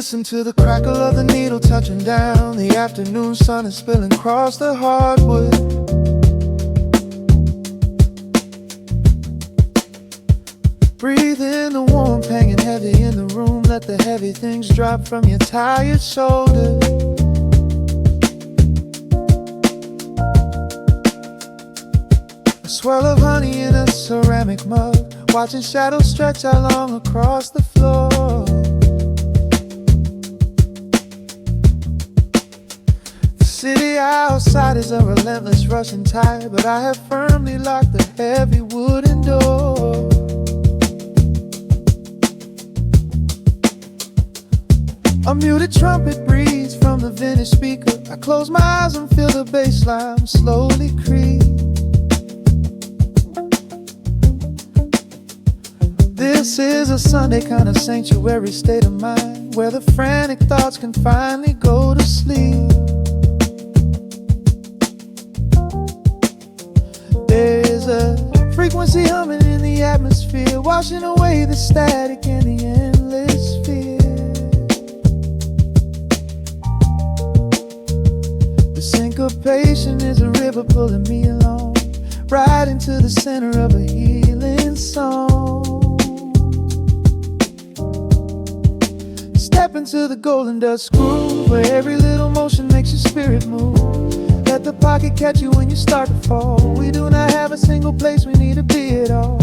Listen to the crackle of the needle touching down. The afternoon sun is spilling across the hardwood. Breathe in the warmth hanging heavy in the room. Let the heavy things drop from your tired shoulders. A swirl of honey in a ceramic mug, watching shadows stretch out long across the floor. The city outside is a relentless rushing tide, but I have firmly locked the heavy wooden door. A muted trumpet breathes from the vintage speaker. I close my eyes and feel the bass line slowly creep. This is a Sunday kind of sanctuary state of mind, where the frantic thoughts can finally go to sleep. There's a frequency humming in the atmosphere, washing away the static and the endless fear. The syncopation is a river pulling me along, right into the center of a healing song. Step into the golden dust groove, where every little motion makes your spirit move. Let the pocket catch you when you start to fall. We do not have a single place we need to be at all.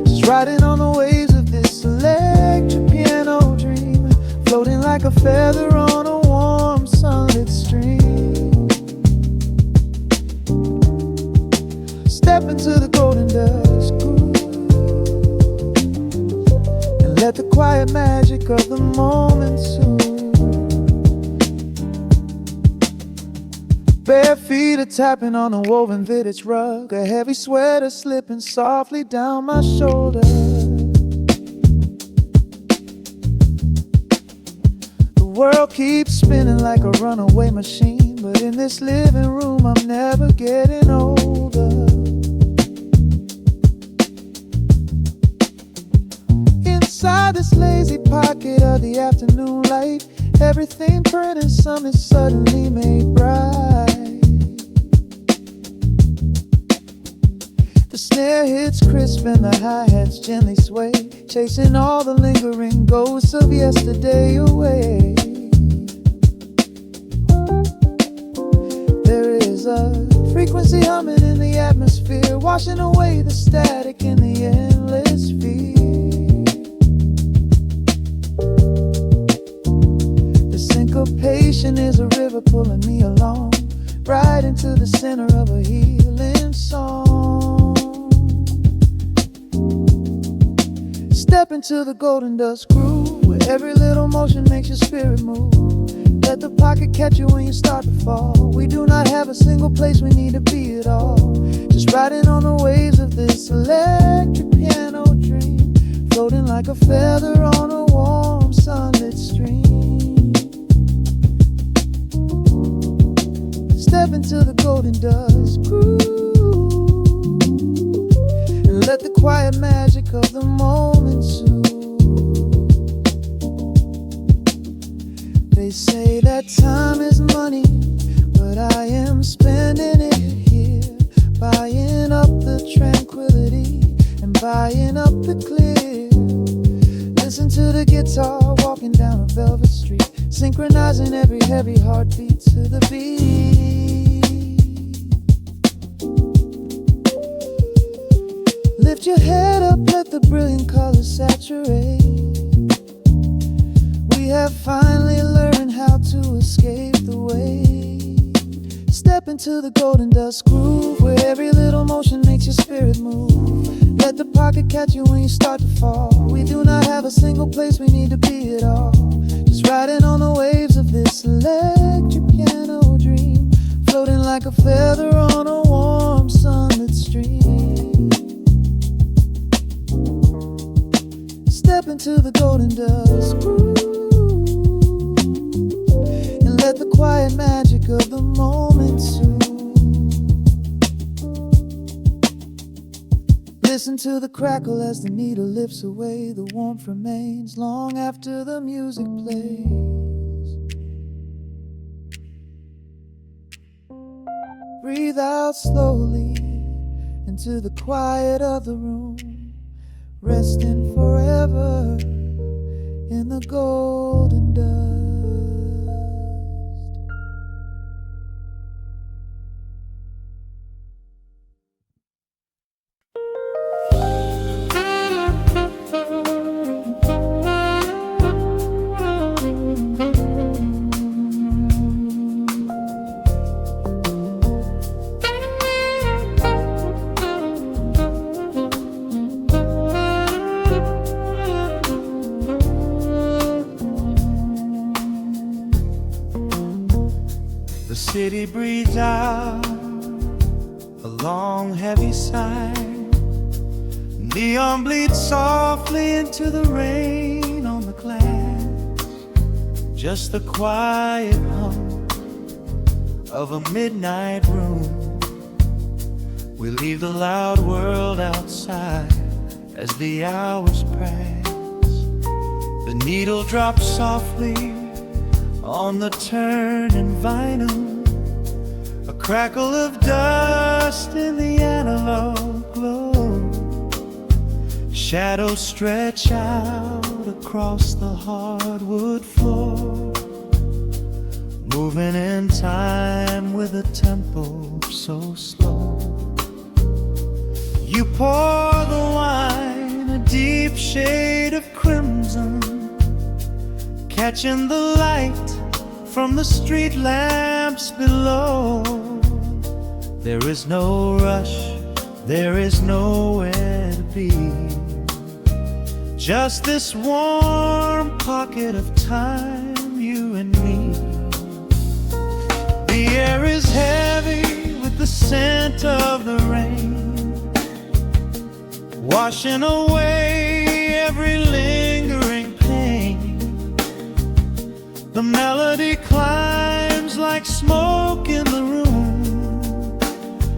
Just riding on the waves of this electric piano dream, floating like a feather on a warm sunlit stream. Step into the golden dust groove, and let the quiet magic of the moment soothe. Bare feet are tapping on a woven vintage rug, a heavy sweater slipping softly down my shoulder. The world keeps spinning like a runaway machine, but in this living room I'm never getting older. Inside this lazy pocket of the afternoon light, everything burning, something suddenly made bright. The snare hits crisp and the hi-hats gently sway, chasing all the lingering ghosts of yesterday away. There is a frequency humming in the atmosphere, washing away the static in the endless fear. Syncopation is a river pulling me along, right into the center of a healing song. Step into the golden dust groove, where every little motion makes your spirit move. Let the pocket catch you when you start to fall. We do not have a single place we need to be at all. Just riding on the waves of this electric piano dream, floating like a feather on a warm sunlit stream. Step into the golden dust groove, and let the quiet magic of the moment soothe. They say that time is money, but I am spending it here, buying up the tranquility and buying up the clear. Listen to the guitar walking down a velvet street, synchronizing every heavy heartbeat to the beat. Lift your head up, let the brilliant colors saturate. We have finally learned how to escape the wave. Step into the golden dust groove, where every little motion makes your spirit move. Let the pocket catch you when you start to fall. We do not have a single place we need to be at all. Just riding on the waves of this electric piano dream, floating like a feather on a warm sunlit stream. Step into the golden dust groove, and let the quiet magic of the moment soothe. Listen to the crackle as the needle lifts away. The warmth remains long after the music plays. breathe out slowly into the quiet of the room, resting forever in the golden dust. The city breathes out a long heavy sigh. Neon bleeds softly into the rain on the glass. Just the quiet hum of a midnight room. We leave the loud world outside as the hours pass. The needle drops softly on the turning vinyl, a crackle of dust in the analog glow. Shadows stretch out across the hardwood floor, moving in time with a tempo so slow. You pour the wine, a deep shade of crimson, catching the light from the street lamps below. There is no rush, there is nowhere to be, just this warm pocket of time, you and me. The air is heavy with the scent of the rain, washing away every lingering pain. The melody climbs like smoke in the room,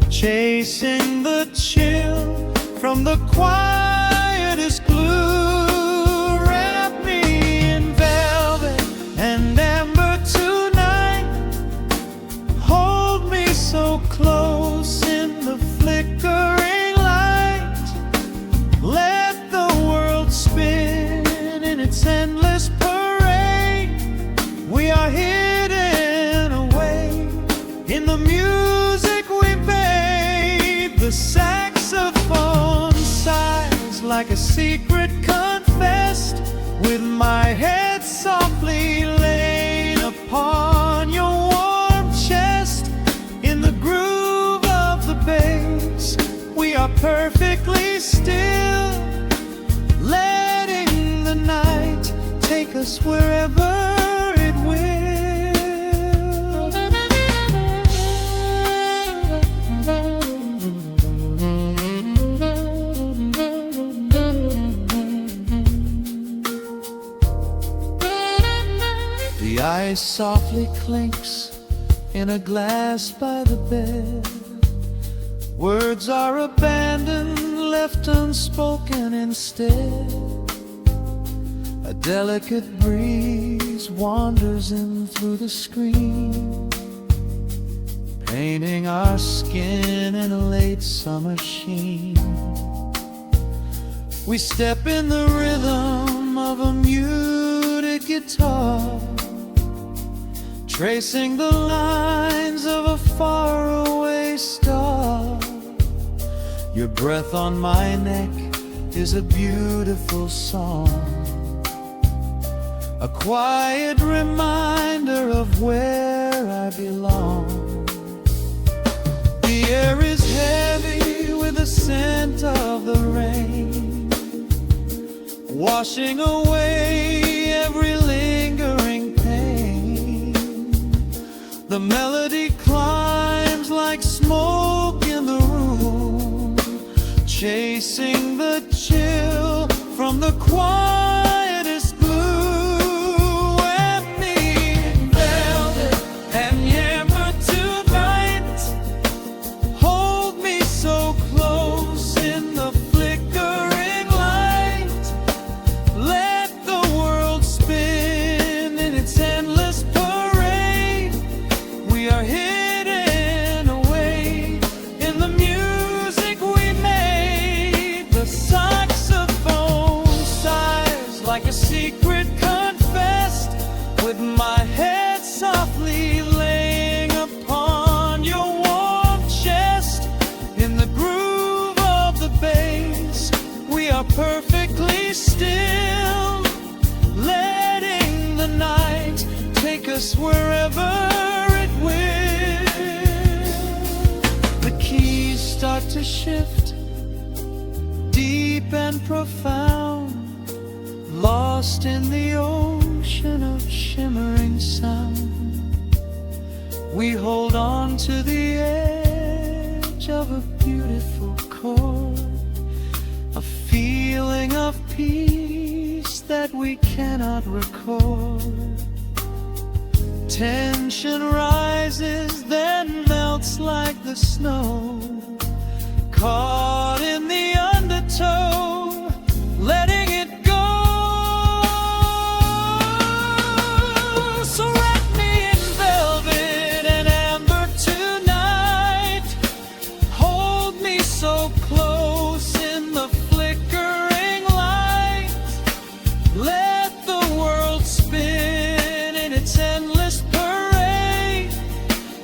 chasing the chill from the quietest glue. Wrap me in velvet and amber tonight, hold me so close in the flickering light. Let the world spin in its endless parade. We are hidden away in the music we made. The saxophone sighs like a secret confessed, with my head softly laid upon your warm chest. In the groove of the bass, we are perfectly still, letting the night take us wherever it will. The ice softly clinks in a glass by the bed. Words are abandoned, left unspoken instead. A delicate breeze wanders in through the screen, painting our skin in a late summer sheen. We step in the rhythm of a muted guitar, tracing the lines of a faraway star. Your breath on my neck is a beautiful song, a quiet reminder of where I belong. The air is heavy with the scent of the rain, washing away every lingering pain. The melody climbs like smoke in the room, chasing the chill from the quietest blue. Wrap me in velvet and amber tonight, hold me so close in the flickering light. Let the world spin in its endless parade. We are hidden away like a secret confessed, with my head softly laying upon your warm chest. In the groove of the bass, we are perfectly still, letting the night take us wherever it will. The keys start to shift, deep and profound, lost in the ocean of shimmering sound. We hold on to the edge of a beautiful chord, a feeling of peace that we cannot record. Tension rises, then melts like the snow, caught in the undertow, letting it go. So wrap me in velvet and amber tonight, hold me so close in the flickering light, let the world spin in its endless parade.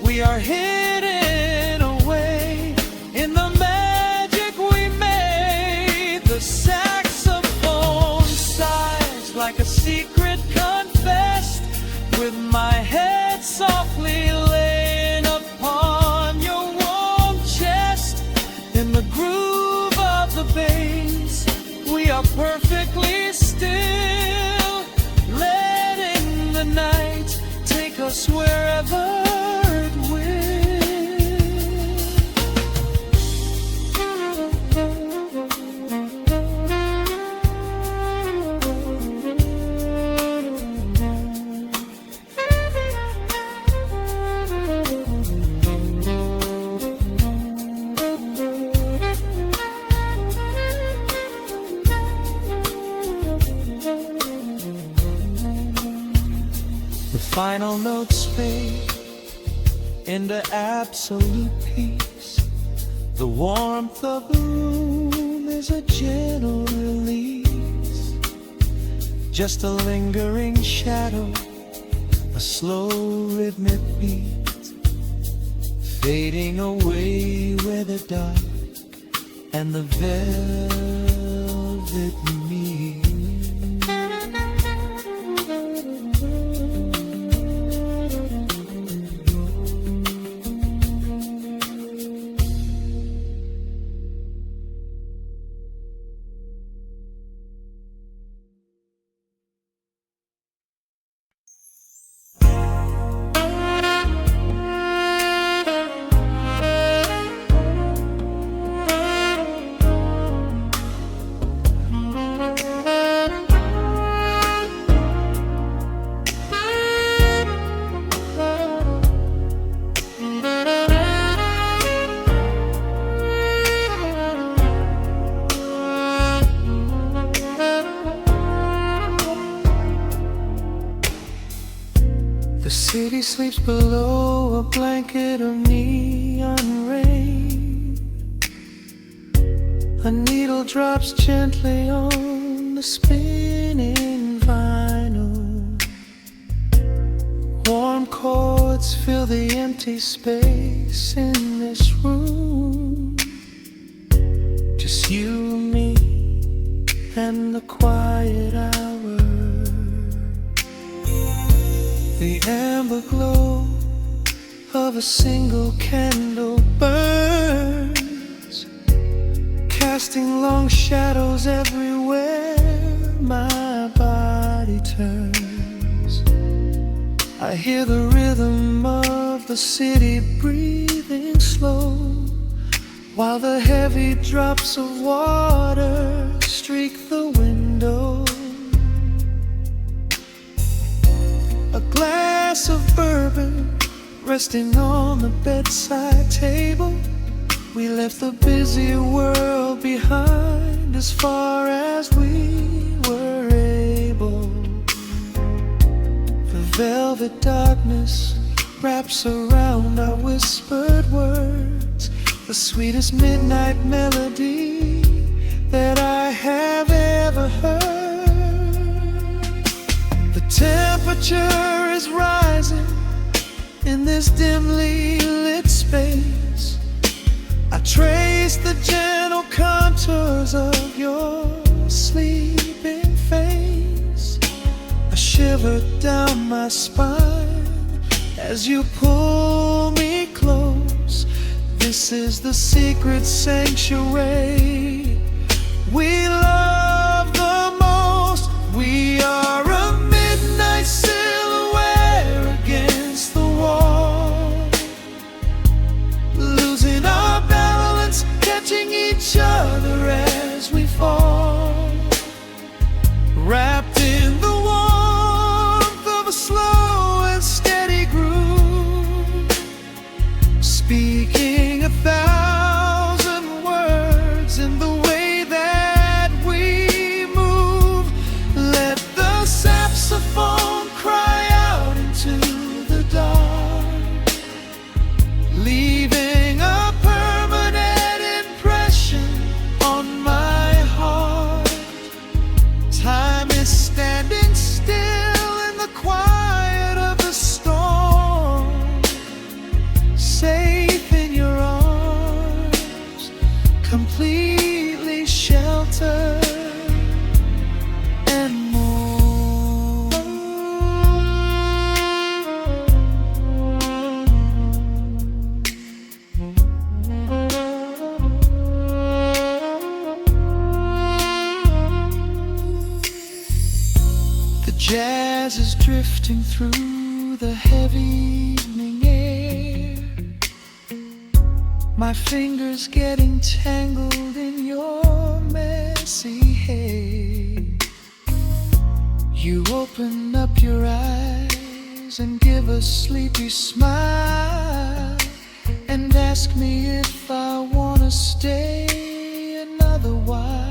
We are hidden away in the magic we made. The saxophone sighs like a secret confessed, with my head softly laying upon your warm chest. In the groove of the bass, we are perfectly still, letting the night take us wherever it will. The final notes fade into absolute peace. The warmth of the room is a gentle release, just a lingering shadow, a slow rhythmic beat, fading away where the dark and the velvet meet. The city sleeps below a blanket of neon rain. A needle drops gently on the spinning vinyl. Warm chords fill the empty space in this room. Just you, me, and the quiet hour. The amber glow of a single candle burns, casting long shadows everywhere my body turns. I hear the rhythm of the city breathing slow, while the heavy drops of water streak the window. A glass of bourbon resting on the bedside table. We left the busy world behind as far as we were able. The velvet darkness wraps around our whispered words, the sweetest midnight melody that I have ever heard. temperature is rising in this dimly lit space. I trace the gentle contours of your sleeping face. A shiver down my spine as you pull me close. This is the secret sanctuary we love the most. We are a midnight silhouette against the wall, losing our balance, catching each other as we fall, wrapped in the warmth of a slow and steady groove, speaking 1,000 words in the way that we move. Let the saxophone cry out into the dark, leaving a permanent impression on my heart. Time is standing still in the quiet of the storm, safe in your arms, completely sheltered and more. The jazz is drifting through the heavy evening air, my fingers getting tangled in your messy hair. You open up your eyes and give a sleepy smile and ask me if I wanna stay another while.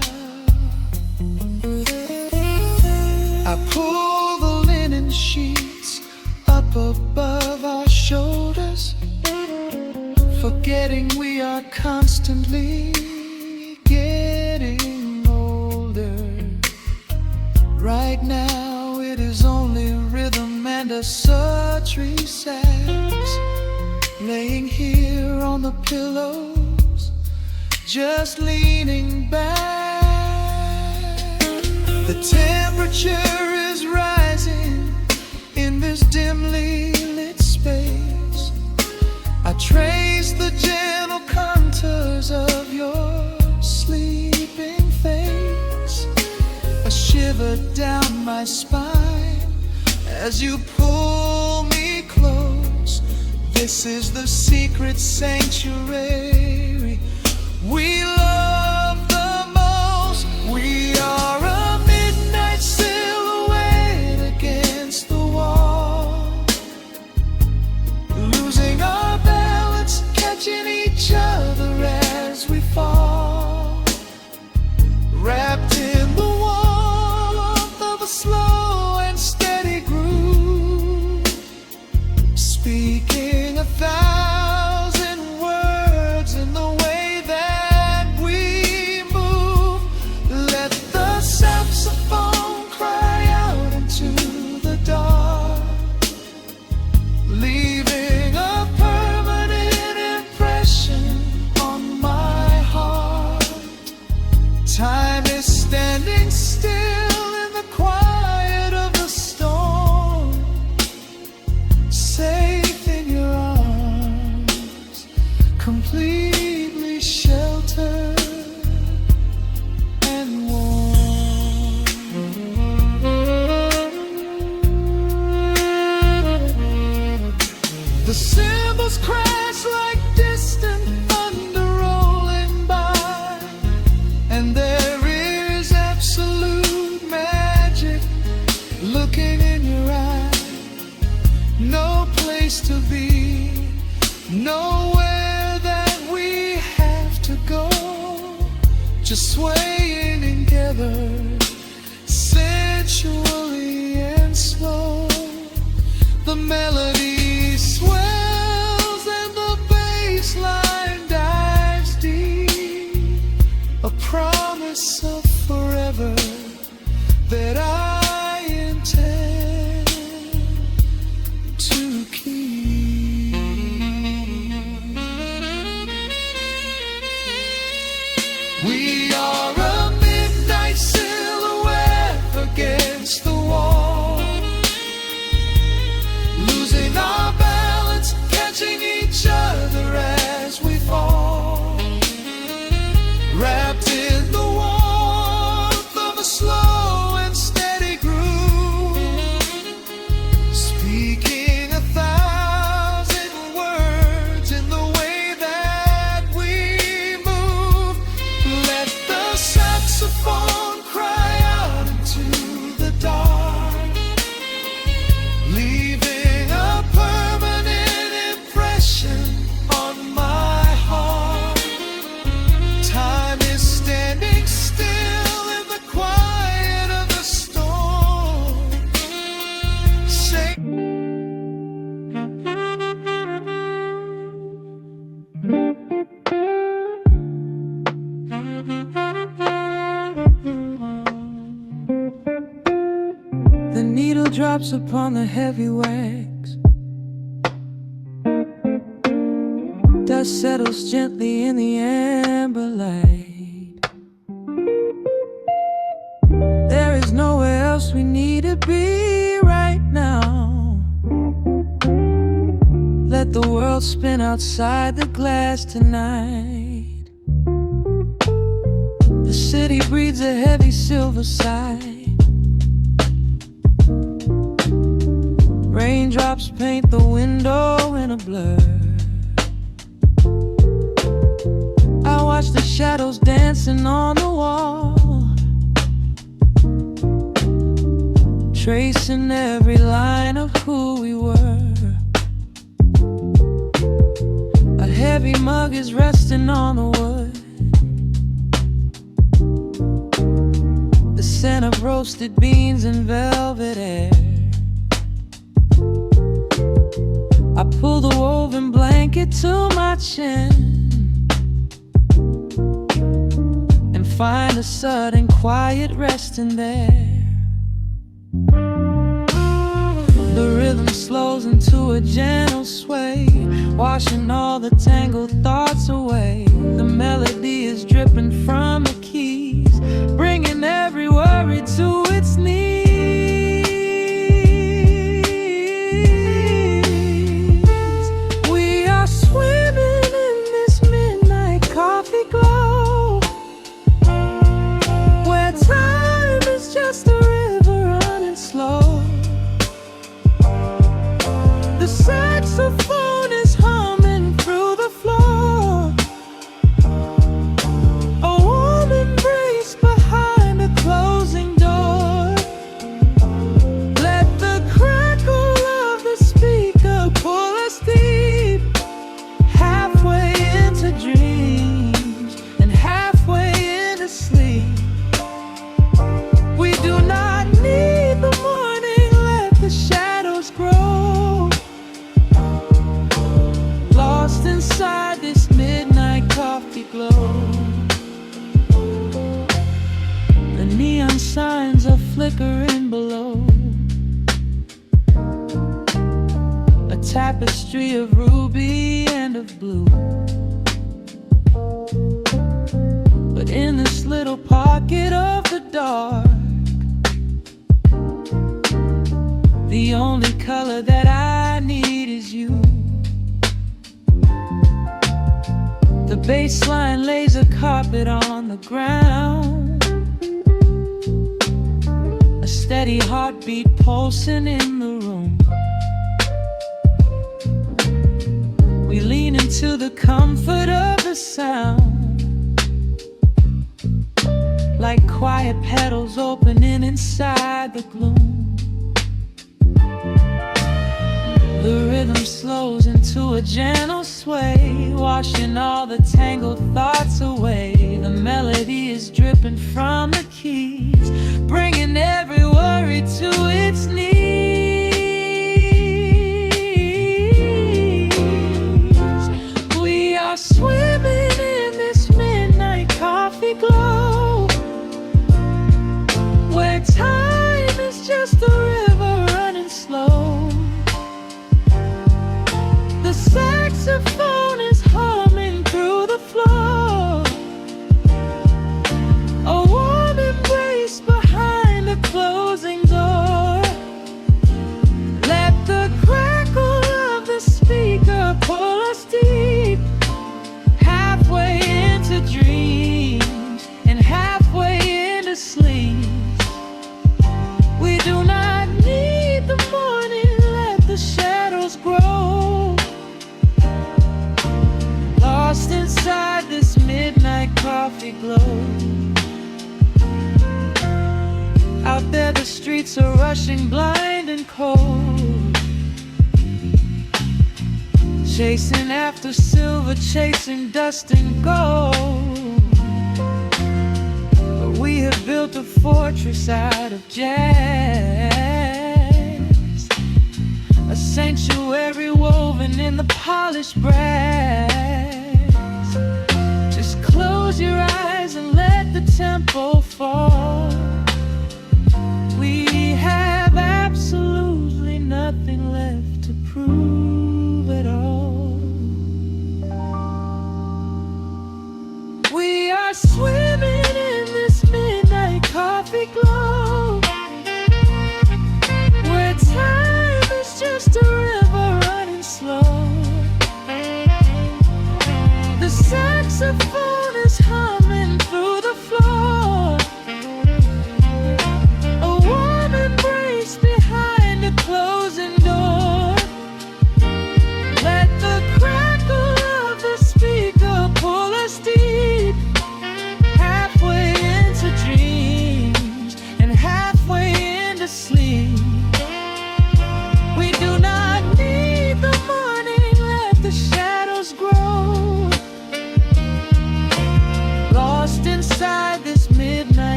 I pull the linen sheets up above our shoulders, forgetting we are constantly getting older. Right now it is only rhythm and a sultry sax, laying here on the pillows, just leaning back. The temperature is rising in this dimly lit space. I trace the gentle contours of your sleeping face. A shiver down my spine as you pull me close. This is the secret sanctuary we love the most. We are a midnight silhouette against the wall, losing our balance, catching each other as we fall, wrapped in the warmth of a slow and steady groove, speaking 1,000 words in the way that we move. Let the saxophone cry out into the dark, leaving a permanent impression on my heart. Time is standing still in the quiet of the storm, safe in your arms, completely sheltered and warm. The cymbals crash like distant thunder rolling by, and there is absolute magic looking in your eye. No place to be, nowhere that we have to go, just swaying together, sensually and slow. The melody swells and the bass line dives deep, a promise of forever that I intend. Raindrops upon the heavy wax. Dust settles gently in the amber light. There is nowhere else we need to be right now. Let the world spin outside the glass tonight. The city breathes a heavy silver sigh. Raindrops paint the window in a blur. I watch the shadows dancing on the wall, tracing every line of who we were. A heavy mug is resting on the wood. The scent of roasted beans and velvet air. I pull the woven blanket to my chin and find a sudden quiet resting there. The rhythm slows into a gentle sway, washing all the tangled thoughts away. The melody is dripping from the keys, bringing every worry to its knees. We are swimming in this midnight coffee glow, where time is just a river running slow. The saxophone is humming through the floor. A warm embrace behind a closing door. Let the crackle of the speaker pull us deep, halfway into dreams and halfway into sleep. We do not need the morning, let the shadows grow. Lost inside this midnight coffee glow. The neon signs are flickering below. A tapestry of ruby and of blue. But in this little pocket of the dark, the only color that I need is you. The bass line lays a carpet on the ground, a steady heartbeat pulsing in the room. We lean into the comfort of the sound, like quiet petals opening inside the gloom. The rhythm slows into a gentle sway, washing all the tangled thoughts away. The melody is dripping from the keys, bringing every worry to its knees. We are swimming in this midnight coffee glow, where time is just a river running slow. The saxophone is humming through the floor. A warm embrace behind a closing door. Let the crackle of the speaker pull us deep, halfway into dreams and halfway into sleep. We do not need the morning, let the shadows grow. Lost inside this midnight coffee glow. Out there the streets are rushing blind and cold, chasing after silver, chasing dust and gold. But we have built a fortress out of jazz, a sanctuary woven in the polished brass. Just close your eyes and let the tempo fall. We have absolute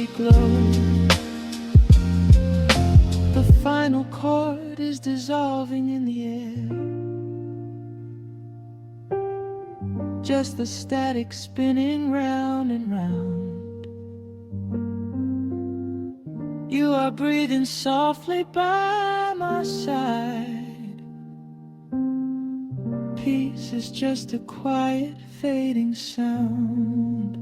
ecstasy glow. The final chord is dissolving in the air, just the static spinning round and round. You are breathing softly by my side. Peace is just a quiet fading sound.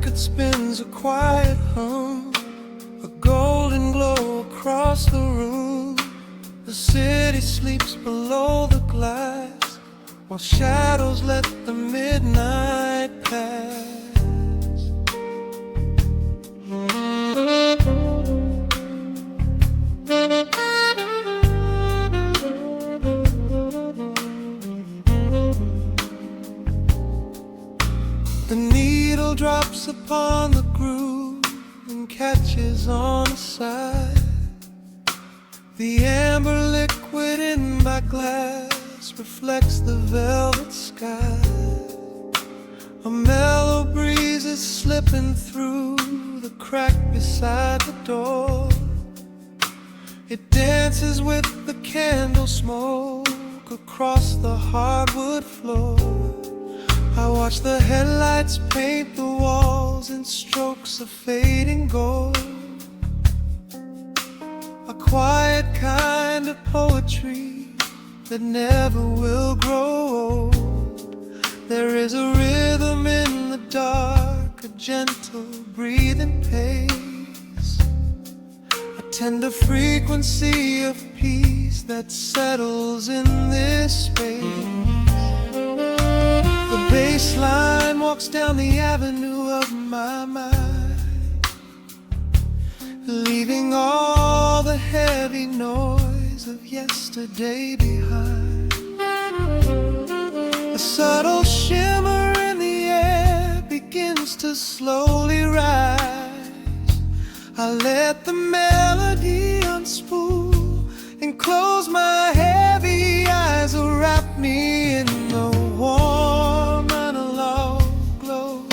It spins a quiet hum, a golden glow across the room. The city sleeps below the glass, while shadows let the midnight pass. The needle drops upon the groove and catches on the side. The amber liquid in my glass reflects the velvet sky. A mellow breeze is slipping through the crack beside the door. It dances with the candle smoke across the hardwood floor. I watch the headlights paint the walls in strokes of fading gold. A quiet kind of poetry that never will grow old. There is a rhythm in the dark, a gentle breathing pace, a tender frequency of peace that settles in this space. The bass line walks down the avenue of my mind, leaving all the heavy noise of yesterday behind. A subtle shimmer in the air begins to slowly rise. I let the melody unspool and close my heavy eyes, wrap me in the warm analog glow,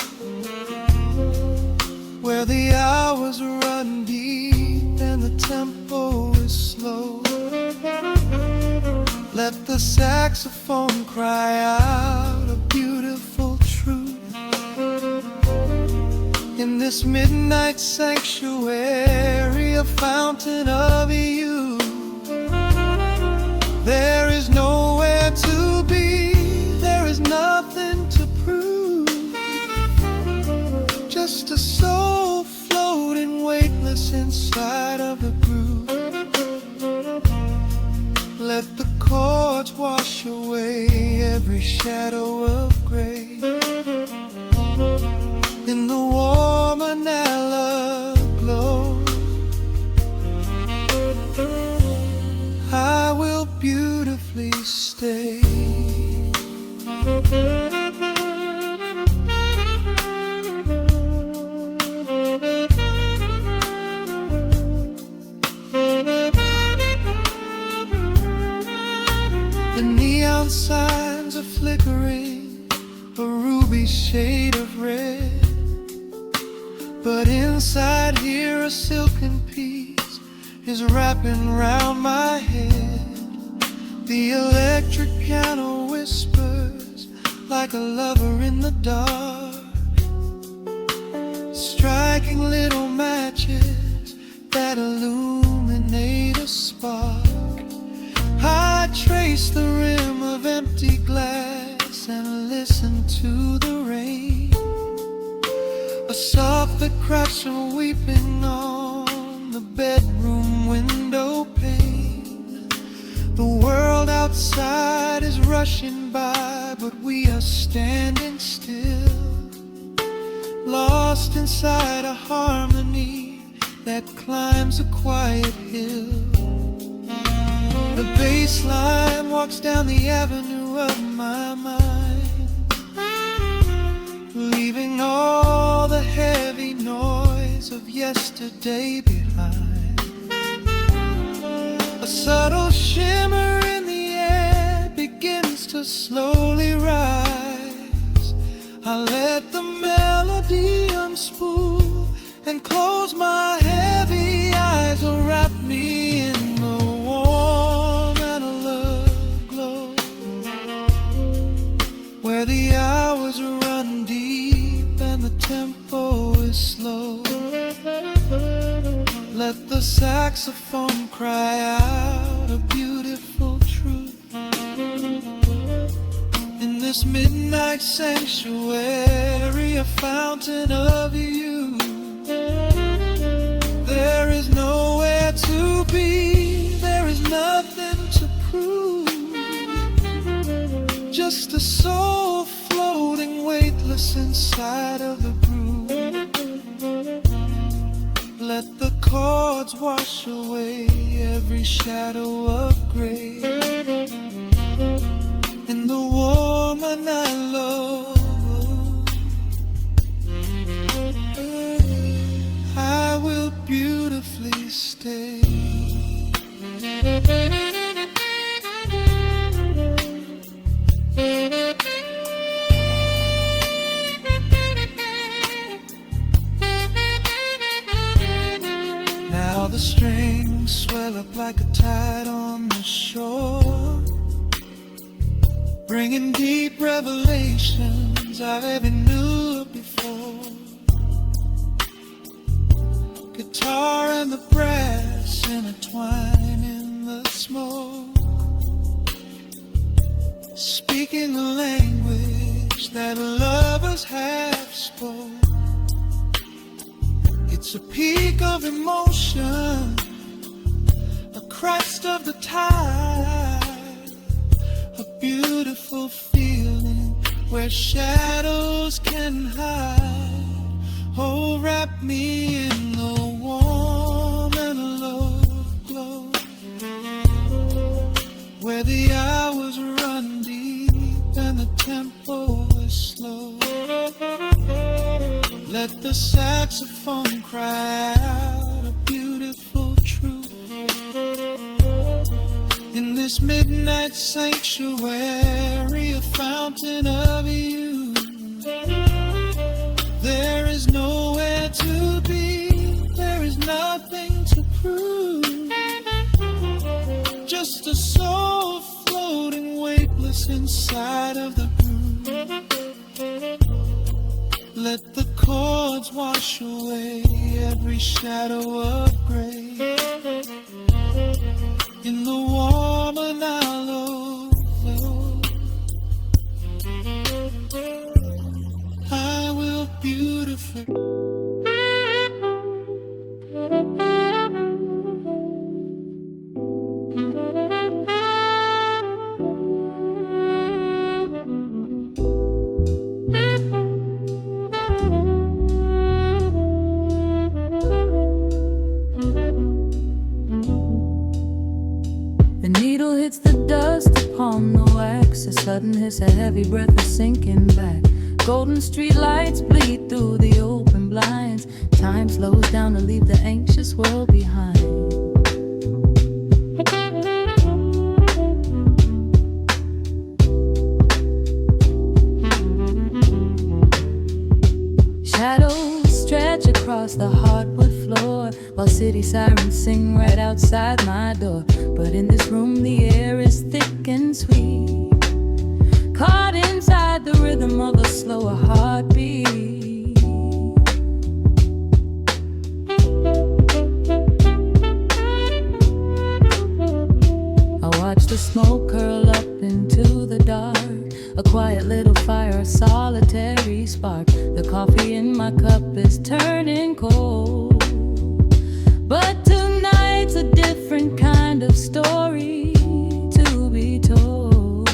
where the hours run deep and the tempo is slow. Let the saxophone cry out a beautiful truth in this midnight sanctuary, a fountain of youth. There is nowhere to be, there is nothing to prove, just a soul floating weightless inside of the groove. Let the chords wash away every shadow of gray in the warm analog glow. shade of red. But inside here a silken peace is wrapping round my head. The electric piano whispers like a lover in the dark, striking little matches that illuminate a spark. I trace the rim of empty glass and listen to the rain, a soft that cracks from weeping on the bedroom window pane. The world outside is rushing by, but we are standing still, lost inside a harmony that climbs a quiet hill. The bass line walks down the avenue of my mind, leaving all the heavy noise of yesterday behind. A subtle shimmer in the air begins to slowly rise. I let the melody unspool and close my heavy eyes, will wrap me in the warm analog glow, where the hours run deep and the tempo is slow. Let the saxophone cry out a beautiful truth in this midnight sanctuary, a fountain of youth. There is nowhere to be, there is nothing to prove, just a soul floating weightless inside of the groove. Let the chords wash away every shadow of gray. In the woman I love, I will beautifully stay. Now the strings swell up like a tide on the shore, bringing deep revelations I've ever knew before. Guitar and the brass intertwine in the smoke, speaking a language that lovers have spoke. It's a peak of emotion, a crest of the tide, a beautiful feeling where shadows can hide. Oh, wrap me in the warm analog glow, where the hours run deep and the tempo is slow. Let the saxophone cry out a beautiful truth in this midnight sanctuary, a fountain of youth. There is nowhere to be, there is nothing to prove, just a soul floating weightless inside of the groove. Let the chords wash away every shadow of gray. In the warm and hollow glow, I will beautifully. The needle hits the dust upon the wax. A sudden hiss, a heavy breath is sinking back. Golden street lights bleed through the open blinds. Time slows down to leave the anxious world behind. across the hardwood floor, while city sirens sing right outside my door. But in this room the air is thick and sweet, caught inside the rhythm of a slower heartbeat. I watch the smoke curl up into the dark, a quiet little fire, a solitary spark. The coffee in my cup is turning cold, but tonight's a different kind of story to be told.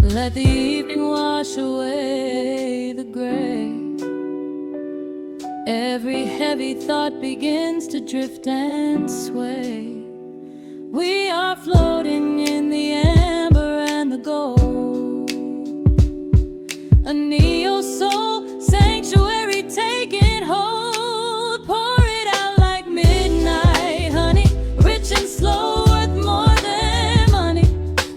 Let the evening wash away the gray. Every heavy thought begins to drift and sway. We are floating in the amber and the gold, a neo-soul sanctuary taking hold. Pour it out like midnight honey, rich and slow, worth more than money.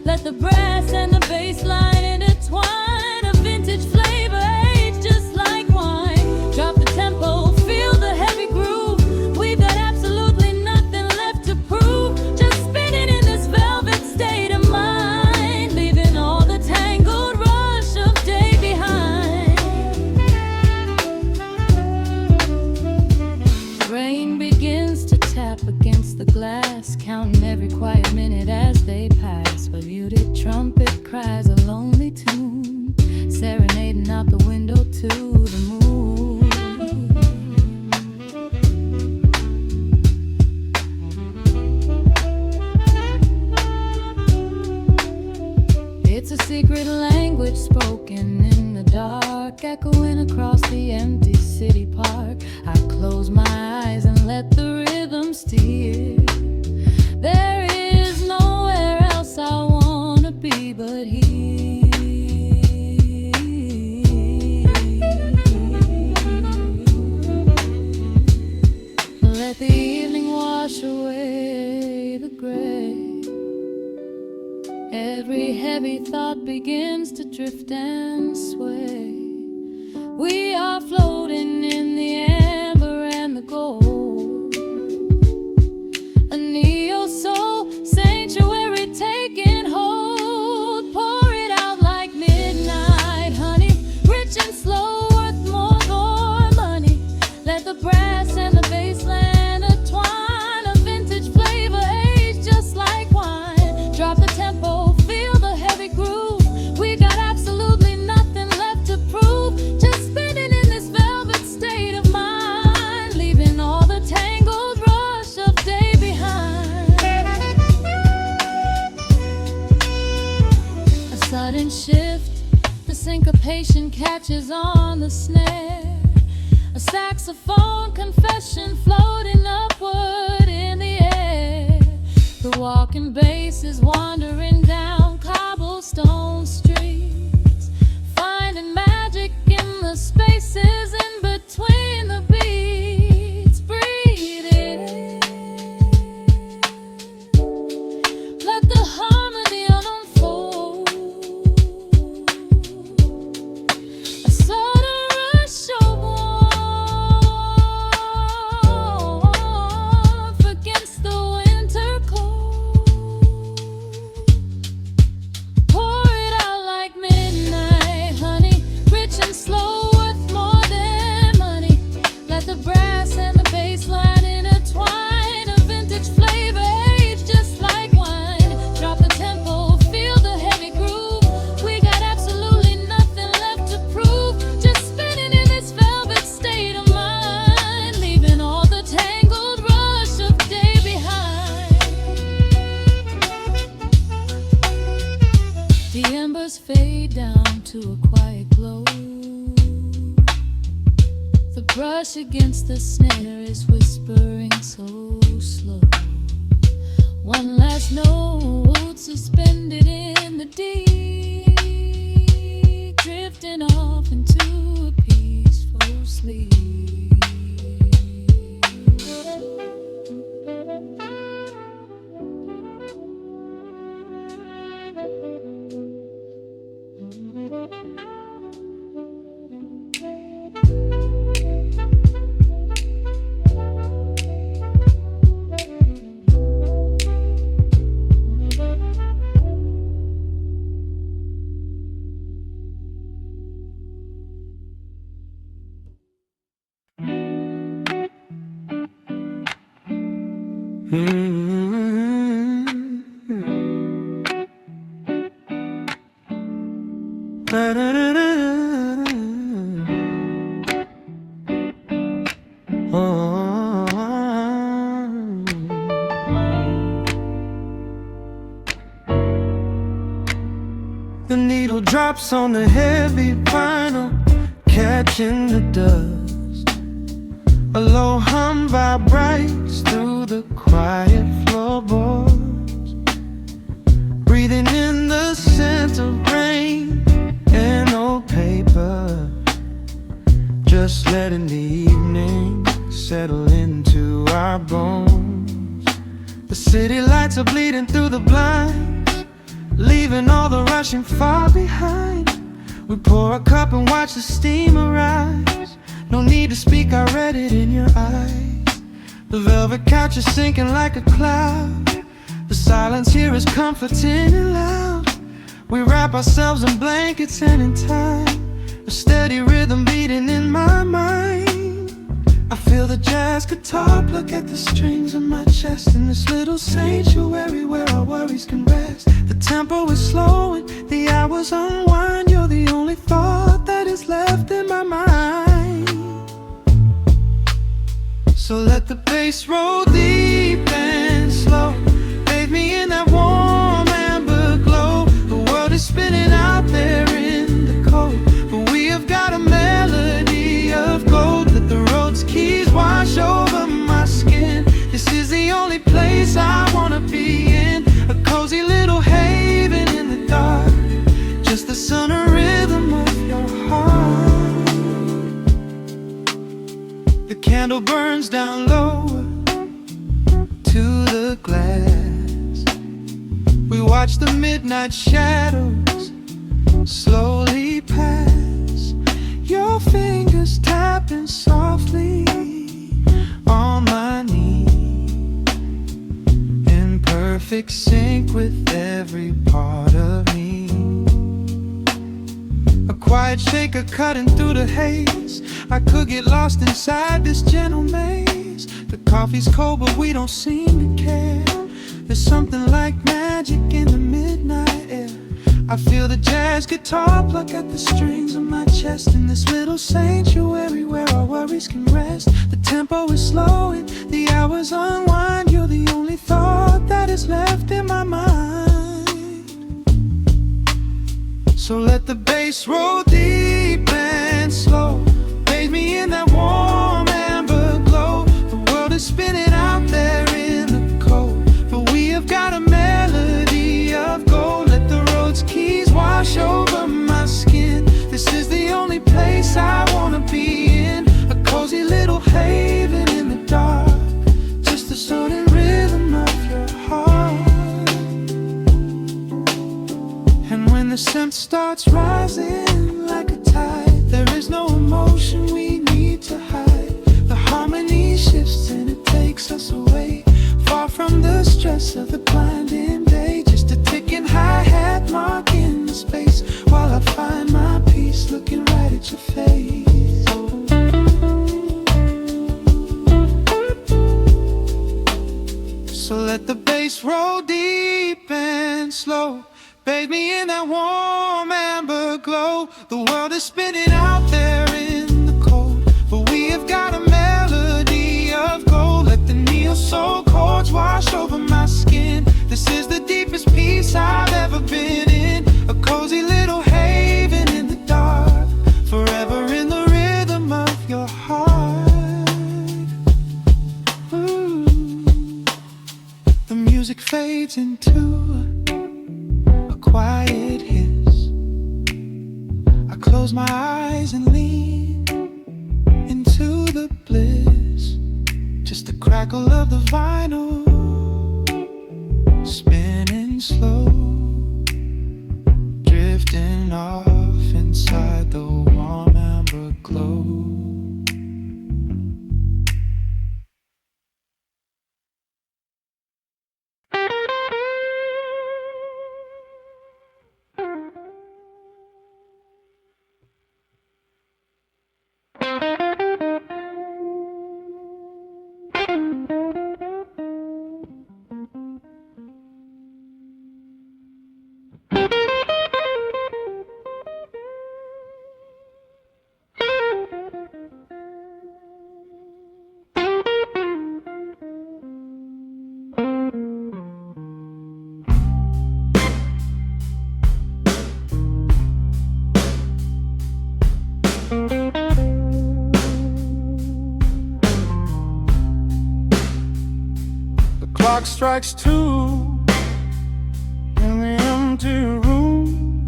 Let the brass and the bass line intertwine, a vintage flavor aged just like wine. Drop the tempo, feel the heavy groove. We've got absolutely nothing left to prove, just spinning in this velvet state of mind, leaving all the tangled rush of day behind. Rain begins to tap against the glass, counting every quiet minute as they pass. A muted trumpet cries a lonely tune, serenading out the window to the moon. It's a secret language spoken in the dark, echoing across the empty city park. I close my eyes and let the rhythm steer. There is nowhere else I wanna be but here. Let the evening wash away the gray. Every heavy thought begins to drift and sway. We are floating in the amber and the gold, a neo-soul sanctuary taking hold. Pour it out like midnight honey, rich and slow, worth more money. Let the brass and the bass line intertwine, a vintage flavor aged just like wine. Drop the tempo, feel the heavy groove. We got absolutely nothing left to prove, just spinning in this velvet state of mind, leaving all the tangled rush of day behind. A sudden shift, the syncopation catches on the snare, a saxophone confession floating upward in the air. The walking bass is wandering down cobblestone streets, finding magic in the spaces in between the beats. Breathe it in, let the harmony unfold. A sudden rush of warmth against the winter cold. Pour it out like midnight honey, rich and slow, worth more than money. Let the brass and the bass line intertwine, a vintage flavor aged just like wine. Drop the tempo, feel the heavy groove. We got absolutely nothing left to prove, just spinning in this velvet state of mind, leaving all the tangled rush of day behind. The embers fade down to a quiet glow. The brush against the snare is whispering so slow. One last note suspended in the deep, drifting off into a peaceful sleep. Thank you. The needle drops on the heavy vinyl, catching the dust. A low hum vibrates through the quiet floorboards, breathing in the scent of rain and old paper. Just letting the evening settle into our bones. The city lights are bleeding through the blinds, leaving all the rushing far behind. We pour a cup and watch the steam arise. No need to speak, I read it in your eyes. The velvet couch is sinking like a cloud. The silence here is comforting and loud. We wrap ourselves in blankets and in time, a steady rhythm beating in my mind. I feel the jazz guitar pluck at the strings of my chest, in this little sanctuary where our worries can rest. The tempo is slowing, the hours unwind. You're the only thought that is left in my mind. So let the bass roll deep and slow, bathe me in that warm amber glow. The world is spinning out there in the cold, but we have got a melody of gold. Let the road's keys wash over my skin. This is the only place I wanna be in, a cozy little haven in the dark, just the sun and rhythm of your heart. The candle burns down low to the glass. We watch the midnight shadows slowly pass. Your fingers tapping softly on my knee, in perfect sync with every part of me. A quiet shaker cutting through the haze. I could get lost inside this gentle maze. The coffee's cold but we don't seem to care. There's something like magic in the midnight air. I feel the jazz guitar pluck at the strings of my chest, in this little sanctuary where our worries can rest. The tempo is slowing, the hours unwind. You're the only thought that is left in my mind. So let the bass roll deep and slow, bathe me in that warm amber glow. The world is spinning out there in the cold, but we have got a melody of gold. Let the road's keys wash over my skin. This is the only place I wanna be in, a cozy little haven in the dark, just the sound and rhythm of your heart. And when the scent starts rising like a tide, there is no emotion we need to hide. The harmony shifts and it takes us away, far from the stress of the blinding day. Just a ticking hi-hat marking the space, while I find my peace looking right at your face. So let the bass roll deep and slow, bathe me in that warm amber glow. The world is spinning out there in the cold, but we have got a melody of gold. Let the neo soul chords wash over my skin. This is the deepest peace I've ever been in, a cozy little haven in the dark, forever in the rhythm of your heart. Ooh. The music fades into a quiet hiss. I close my eyes and lean into the bliss, just the crackle of the vinyl spinning slow, drifting off inside the warm amber glow. clock strikes 2 in the empty room.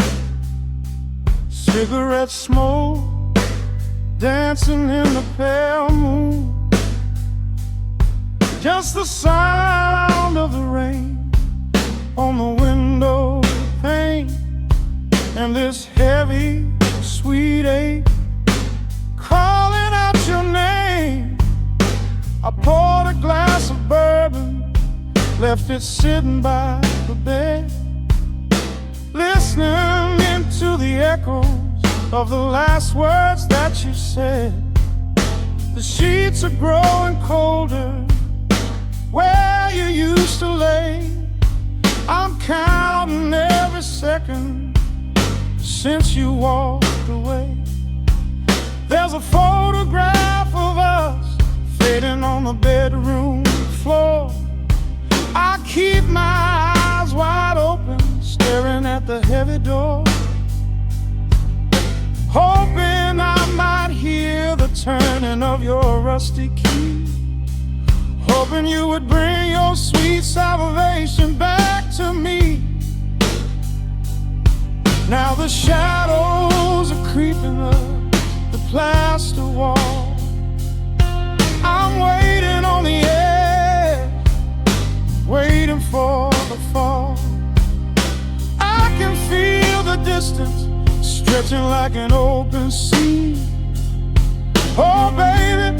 Cigarette smoke dancing in the pale moon. Just the sound of the rain on the window pane, and this heavy, sweet ache calling out your name. I poured a glass of bourbon, left it sitting by the bed, listening into the echoes of the last words that you said. The sheets are growing colder where you used to lay. I'm counting every second since you walked away. There's a photograph of us fading on the bedroom floor. I keep my eyes wide open, staring at the heavy door, hoping I might hear the turning of your rusty key, hoping you would bring your sweet salvation back to me. Now the shadows are creeping up the plaster wall. I'm waiting on the edge, waiting for the fall. I can feel the distance stretching like an open sea. Oh baby,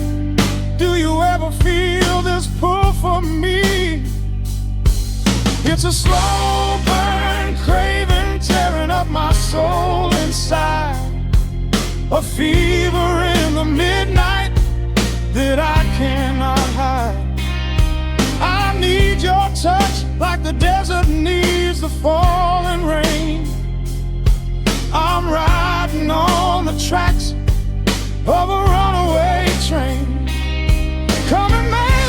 do you ever feel this pull for me? It's a slow burn craving tearing up my soul inside, a fever in the midnight that I cannot hide. I need your touch like the desert needs the falling rain. I'm riding on the tracks of a runaway train. Come and lay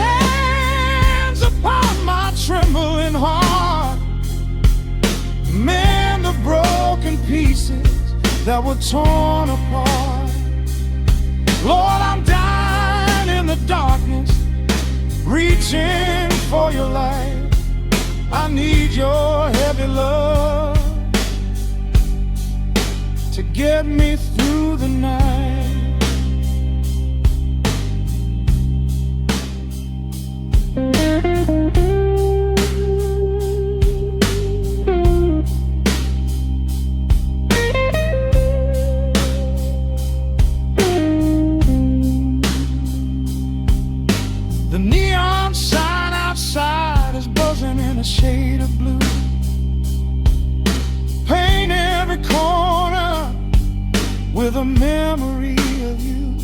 hands upon my trembling heart, mend the broken pieces that were torn apart. Lord, I'm dying in the darkness, reaching for your light. I need your heavy love to get me through the night. The neon sign outside is buzzing in a shade of blue. Paint every corner with a memory of you.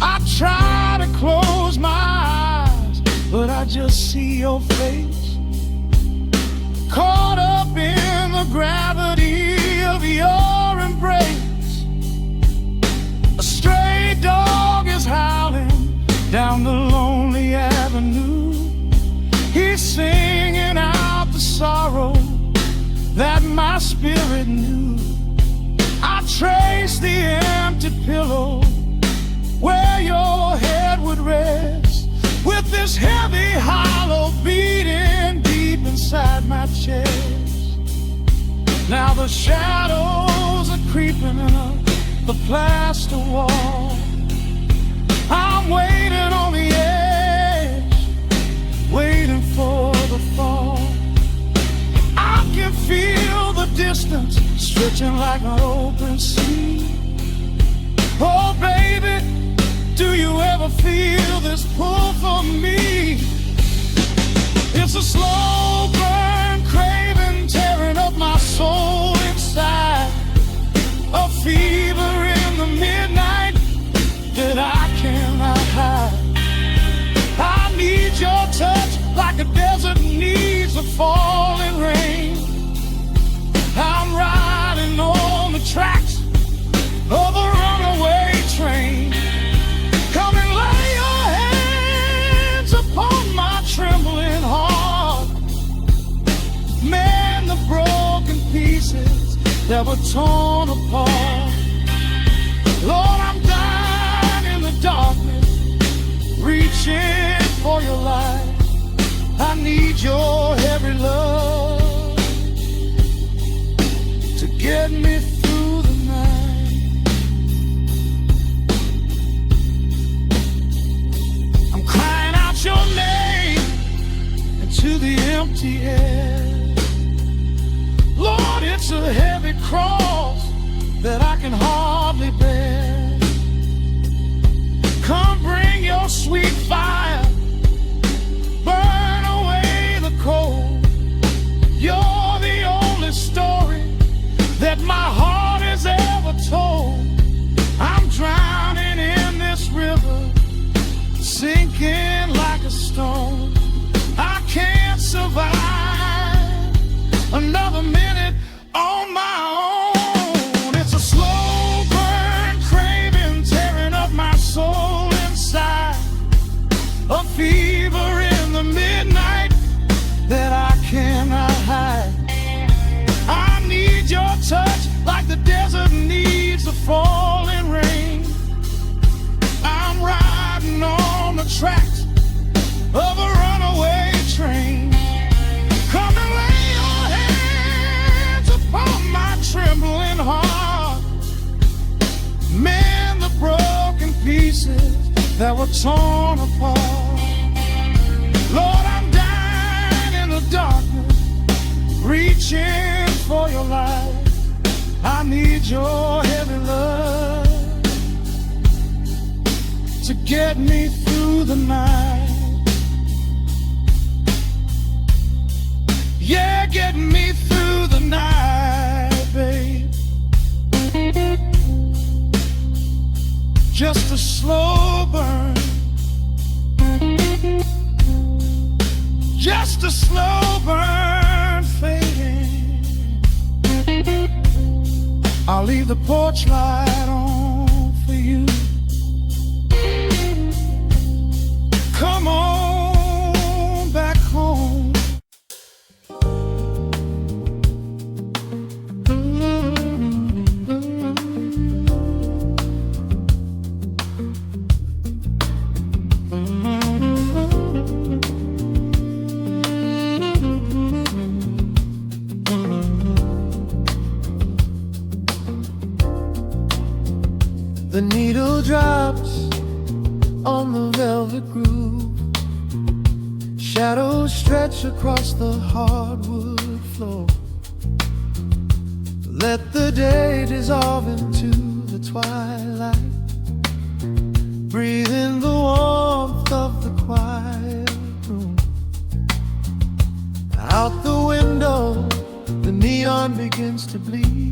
I try to close my eyes, but I just see your face, caught up in the gravity of your embrace. A stray dog is howling down the lonely avenue. He's singing out the sorrow that my spirit knew. I trace the empty pillow where your head would rest, with this heavy hollow beating deep inside my chest. Now the shadows are creeping up the plaster wall. I'm waiting on the edge, waiting for the fall. I can feel the distance stretching like an open sea. Oh baby, do you ever feel this pull for me? It's a slow burn craving tearing up my soul inside, a fever in the midnight that I cannot hide. I need your touch like a desert needs a falling rain. I'm riding on the tracks of a runaway train. Come and lay your hands upon my trembling heart, mend the broken pieces that were torn apart. Lord, I'm dying in the darkness, reaching for your light. I need your heavy love to get me through the night. I'm crying out your name into the empty air. Lord, it's a heavy cross that I can hardly bear. Come bring your sweet fire, burn away the cold. You're the only story that my heart has ever told. I'm drowning in this river, sinking like a stone. I can't survive another minute on my own. It's a slow burn craving, tearing up my soul inside. A fever in the midnight that I cannot hide. I need your touch like the desert needs the falling rain. I'm riding on the tracks of a runaway train. Come and lay your hands upon my trembling heart. Mend the broken pieces that were torn apart. Lord, I'm dying in the darkness, reaching for your light. I need your heavy love to get me through the night. Yeah, get me through the night, babe. Just a slow burn, just a slow burn fading. I'll leave the porch light on for you. Come on back home. The needle drops on the velvet groove. Shadows stretch across the hardwood floor. Let the day dissolve into the twilight. Breathe in the warmth of the quiet room. Out the window, the neon begins to bleed.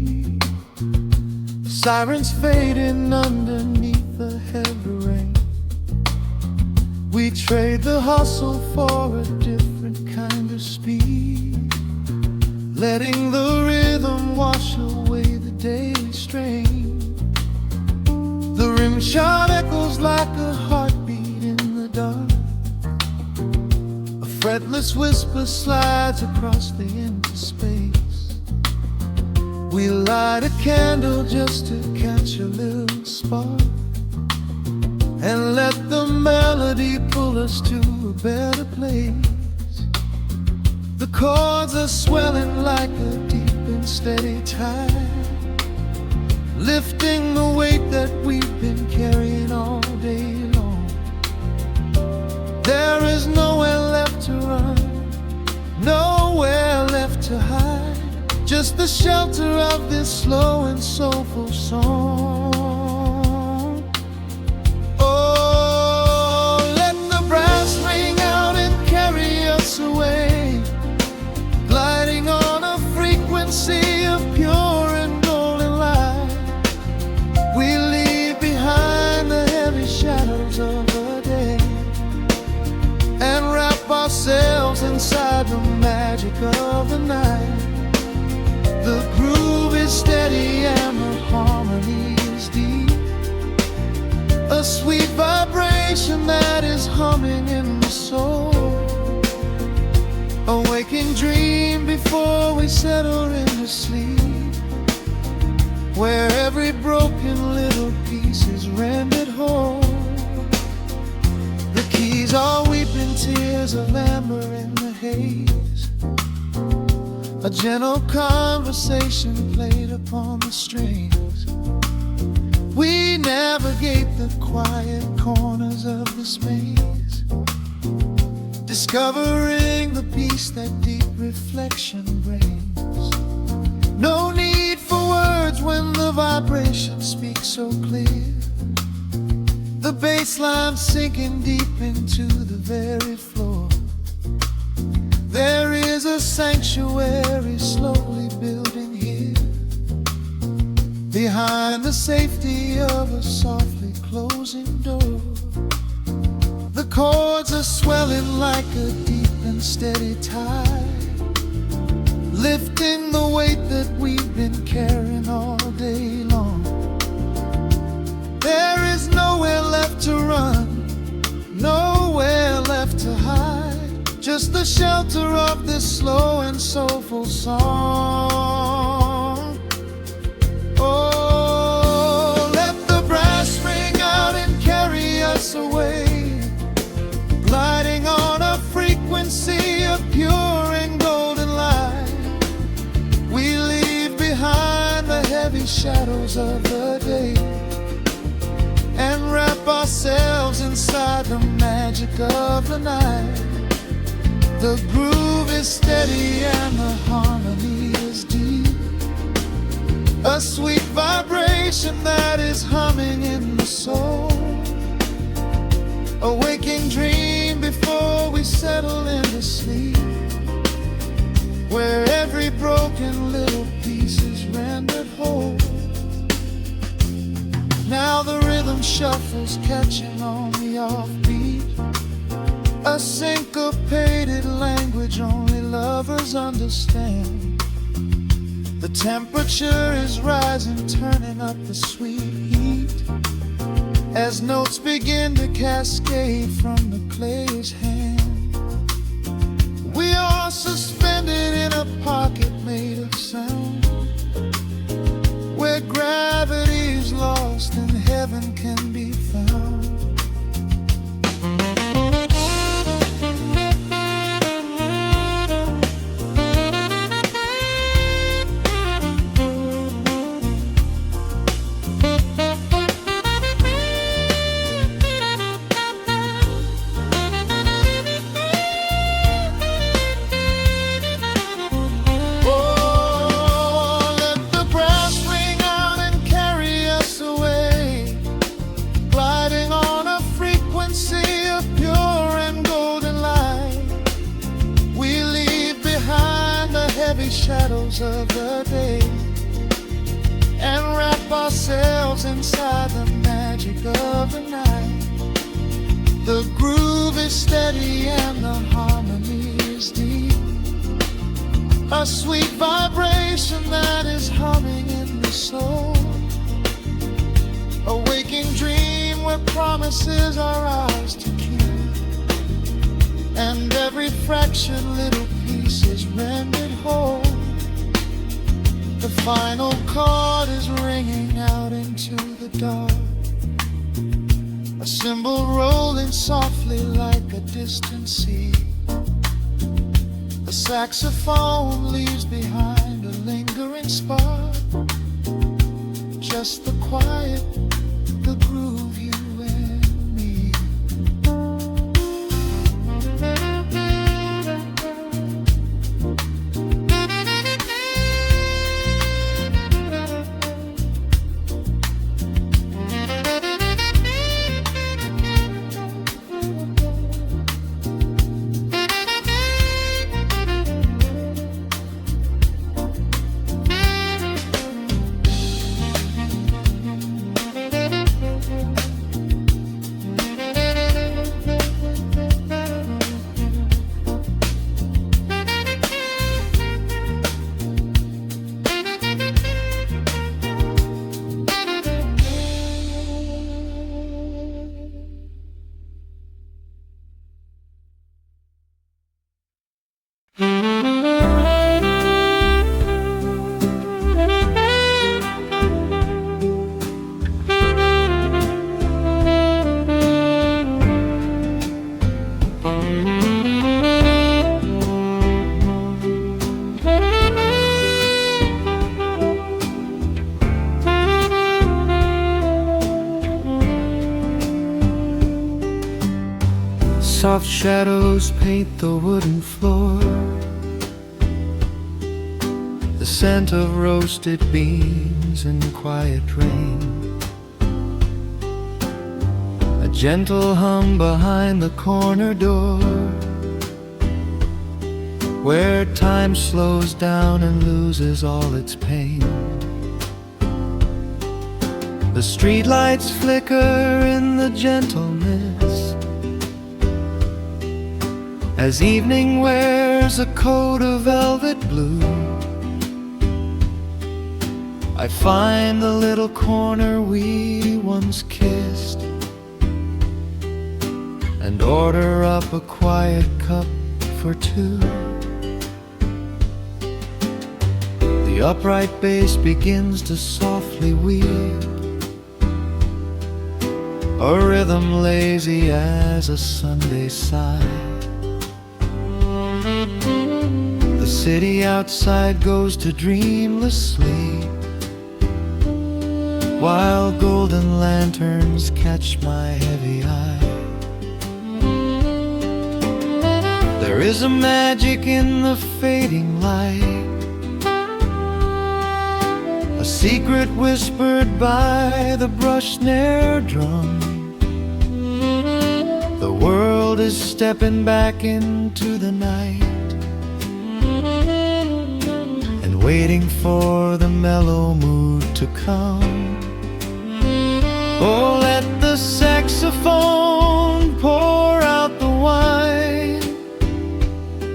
Sirens fading underneath the heavy rain. We trade the hustle for a different kind of speed, letting the rhythm wash away the daily strain. The rim shot echoes like a heartbeat in the dark. A fretless whisper slides across the empty space. We light a candle just to catch a little spark, and let the melody pull us to a better place. The chords are swelling like a deep and steady tide, lifting the weight that we've been carrying all day long. There is nowhere left to run, nowhere left to hide. Just the shelter of this slow and soulful song. Oh, let the brass ring out and carry us away, gliding on a frequency of pure and golden light. We leave behind the heavy shadows of the day and wrap ourselves inside the magic of the night. The groove is steady and the harmony is deep, a sweet vibration that is humming in the soul. A waking dream before we settle into sleep, where every broken little piece is rendered whole. The keys These are weeping tears of amber in the haze, a gentle conversation played upon the strings. We navigate the quiet corners of this maze, discovering the peace that deep reflection brings. No need for words when the vibration speaks so clear, the bass line sinking deep into the very floor. There is a sanctuary slowly building here, behind the safety of a softly closing door. The chords are swelling like a deep and steady tide, lifting the weight that we've been carrying all day long. There is nowhere left to run, nowhere left to hide, just the shelter of this slow and soulful song. Oh, let the brass ring out and carry us away, gliding on a frequency of pure and golden light. We leave behind the heavy shadows of the day and wrap ourselves inside the magic of the night. The groove is steady and the harmony is deep, a sweet vibration that is humming in the soul, a waking dream before we settle into sleep, where every broken little piece is rendered whole. Now the rhythm shuffles, catching on the offbeat, a syncopated language only lovers understand. The temperature is rising, turning up the sweet heat, as notes begin to cascade from the clay's hand. We are suspended in a pocket made of sound, where gravity is lost and heaven can be found. Shadows of the day and wrap ourselves inside the magic of the night. The groove is steady and the harmony is deep, a sweet vibration that is humming in the soul, a waking dream where promises are ours to keep, and every fraction little piece is rendered whole. The final chord is ringing out into the dark, a cymbal rolling softly like a distant sea. The saxophone leaves behind a lingering spark, just the quiet, the groove, you and me. Soft shadows paint the wooden floor. The scent of roasted beans and quiet rain. A gentle hum behind the corner door, where time slows down and loses all its pain. The streetlights flicker in the gentle mist, as evening wears a coat of velvet blue. I find the little corner we once kissed, and order up a quiet cup for two. The upright bass begins to softly weep, a rhythm lazy as a Sunday sigh. The city outside goes to dreamless sleep, while golden lanterns catch my heavy eye. There is a magic in the fading light, a secret whispered by the brush snare drum. The world is stepping back into the night, and waiting for the mellow mood to come. Oh, let the saxophone pour out the wine,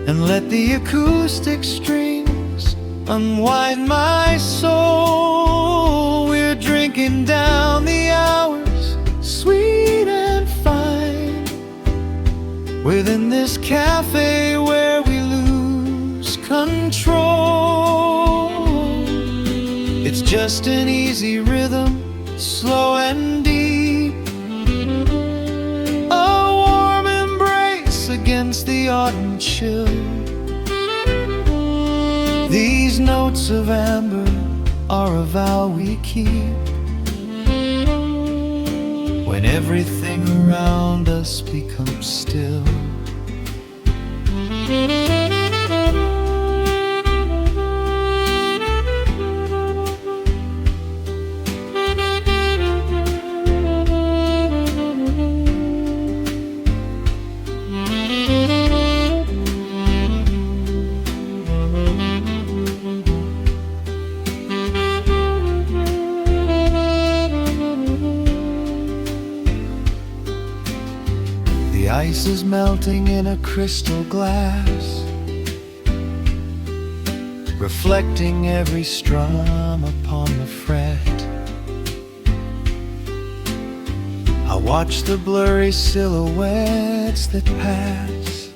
and let the acoustic strings unwind my soul. We're drinking down the hours, sweet and fine, within this cafe where we lose control. It's just an easy rhythm, slow and deep, a warm embrace against the autumn chill. These notes of amber are a vow we keep, when everything around us becomes still. The ice is melting in a crystal glass, reflecting every strum upon the fret. I watch the blurry silhouettes that pass,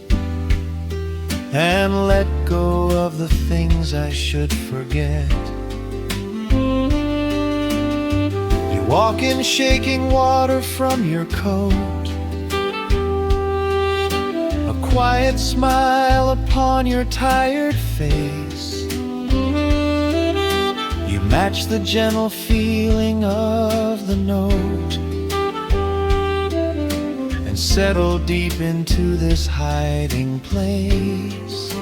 and let go of the things I should forget. You walk in shaking water from your coat, quiet smile upon your tired face. You match the gentle feeling of the note, and settle deep into this hiding place.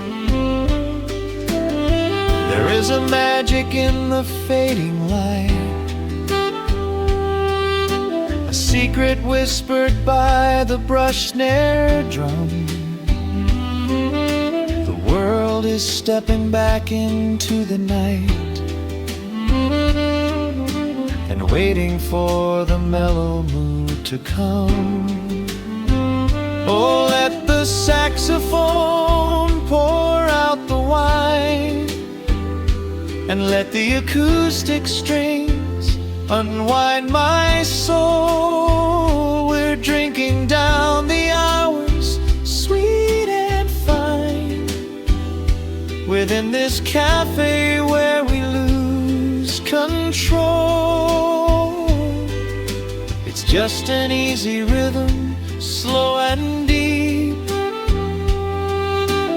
There is a magic in the fading light, a secret whispered by the brush snare drum. The world is stepping back into the night, and waiting for the mellow mood to come. Oh, let the saxophone pour out the wine, and let the acoustic strings unwind my soul. We're drinking down the hours, sweet and fine, within this cafe where we lose control. It's just an easy rhythm, slow and deep,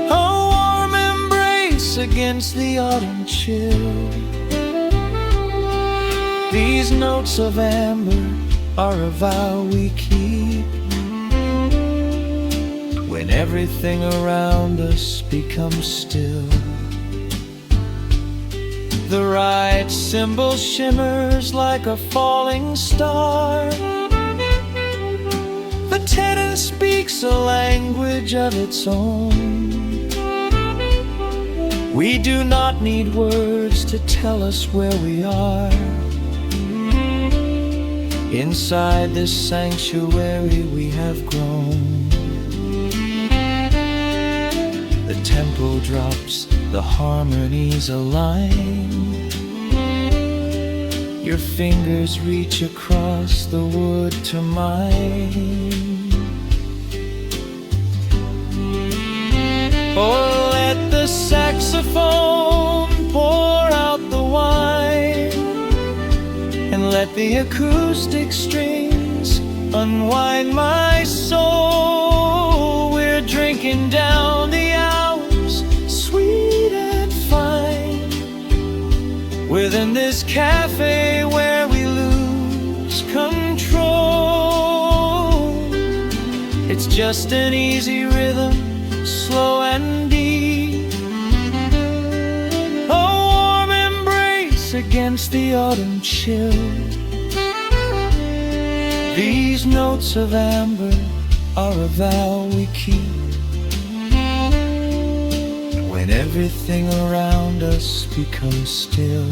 a warm embrace against the autumn chill. These notes of amber are a vow we keep, when everything around us becomes still. The right cymbal shimmers like a falling star. The tenor speaks a language of its own. We do not need words to tell us where we are. Inside this sanctuary we have grown. The tempo drops, the harmonies align. Your fingers reach across the wood to mine. Oh, let the saxophone pour out the wine, and let the acoustic strings unwind my soul. We're drinking down the hours, sweet and fine, within this cafe where we lose control. It's just an easy rhythm, slow and deep, a warm embrace against the autumn chill. These notes of amber are a vow we keep when everything around us becomes still.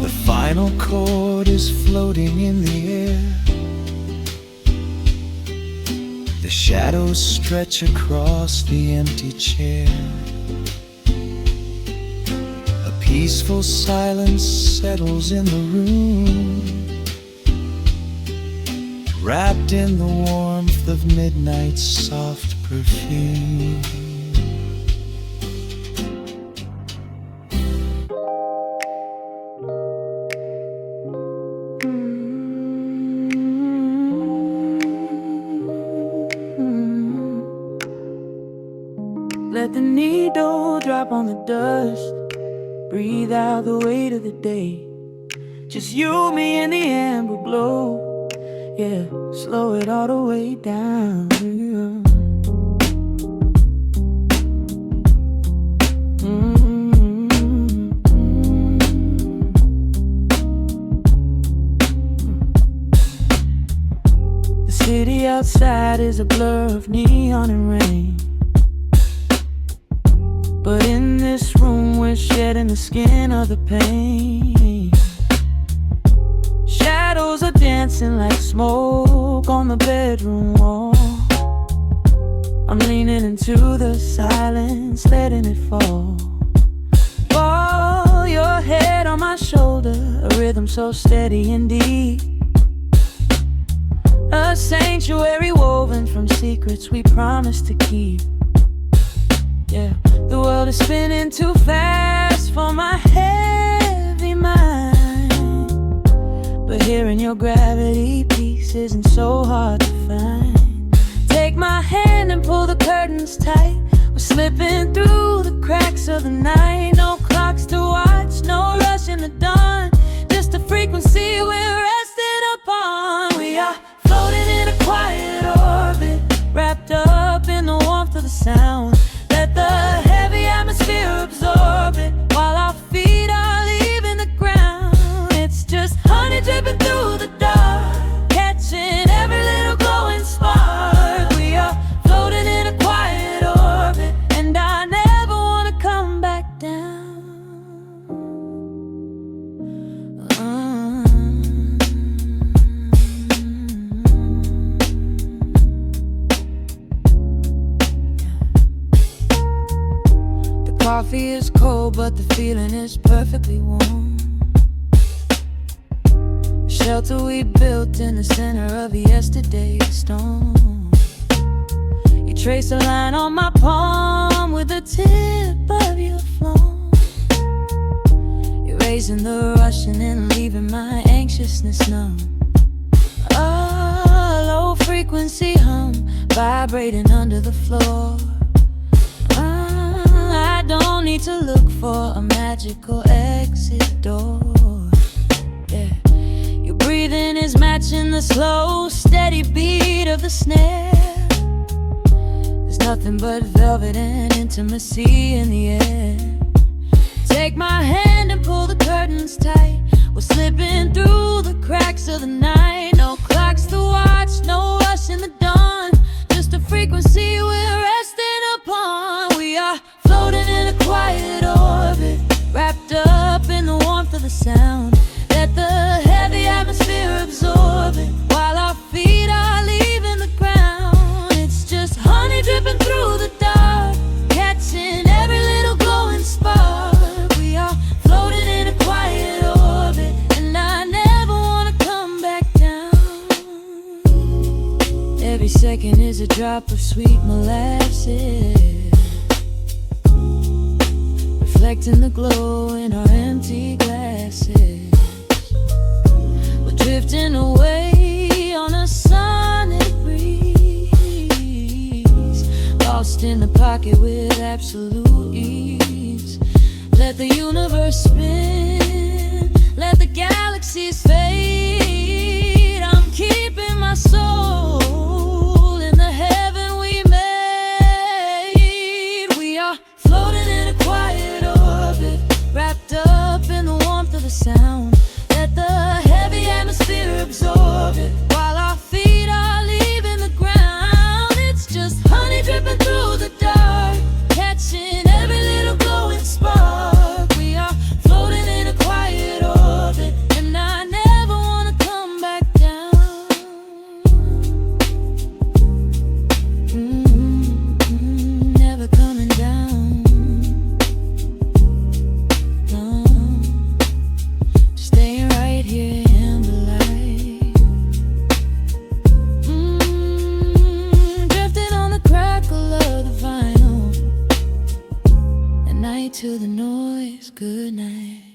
The final chord is floating in the air. The shadows stretch across the empty chair. A peaceful silence settles in the room, wrapped in the warmth of midnight's soft perfume. Let the needle drop on the dust. Breathe out the weight of the day. Just you, me, and the amber glow. Yeah, slow it all the way down. Yeah. The city outside is a blur of neon and rain, but in this room we're shedding the skin of the pain. Shadows are dancing like smoke on the bedroom wall. I'm leaning into the silence, letting it fall. Fall your head on my shoulder, a rhythm so steady and deep. A sanctuary woven from secrets we promised to keep. Yeah, the world is spinning too fast for my heavy mind, but hearing your gravity piece isn't so hard to find. Take my hand and pull the curtains tight. We're slipping through the cracks of the night. No clocks to watch, no rush in the dawn, just a frequency we're resting upon. We are floating in a quiet orbit, wrapped up in the warmth of the sound. Let the heavy atmosphere absorb it while our feet are leaving the ground. It's just honey dripping through the dark, catching every little glowing spark. We are floating in a quiet orbit, and I never want to come back down. Coffee is cold, but the feeling is perfectly warm. Shelter we built in the center of yesterday's storm. You trace a line on my palm hum with the tip of your phone. Erasing the rushing and leaving my anxiousness numb. A low frequency hum vibrating under the floor. I don't need to look for a magical exit door. Yeah. Your breathing is matching the slow, steady beat of the snare. There's nothing but velvet and intimacy in the air. Take my hand and pull the curtains tight. We're slipping through the cracks of the night. No clocks to watch, no rush in the dawn. Just a frequency we're resting upon. We are floating in a quiet orbit, wrapped up in the warmth of the sound. Let the heavy atmosphere absorb it, while our feet are leaving the ground. It's just honey dripping through the dark, catching every little glowing spark. We are floating in a quiet orbit, and I never wanna come back down. Every second is a drop of sweet molasses, reflecting the glow in our empty glasses. We're drifting away on a sonic breeze, lost in the pocket with absolute ease. Let the universe spin, let the galaxies fade. I'm keeping my soul in the heaven we made. We are floating in a quiet orbit, wrapped up in the warmth of the sound. Let the heavy atmosphere absorb it, while our feet are leaving the ground. It's just honey dripping through the dark, catching every little glowing spark. We are floating in a quiet orbit, and I never wanna come back down. Never coming down. No, just staying right here in the light. Drifting on the crackle of the vinyl, at night to the noise. Good night.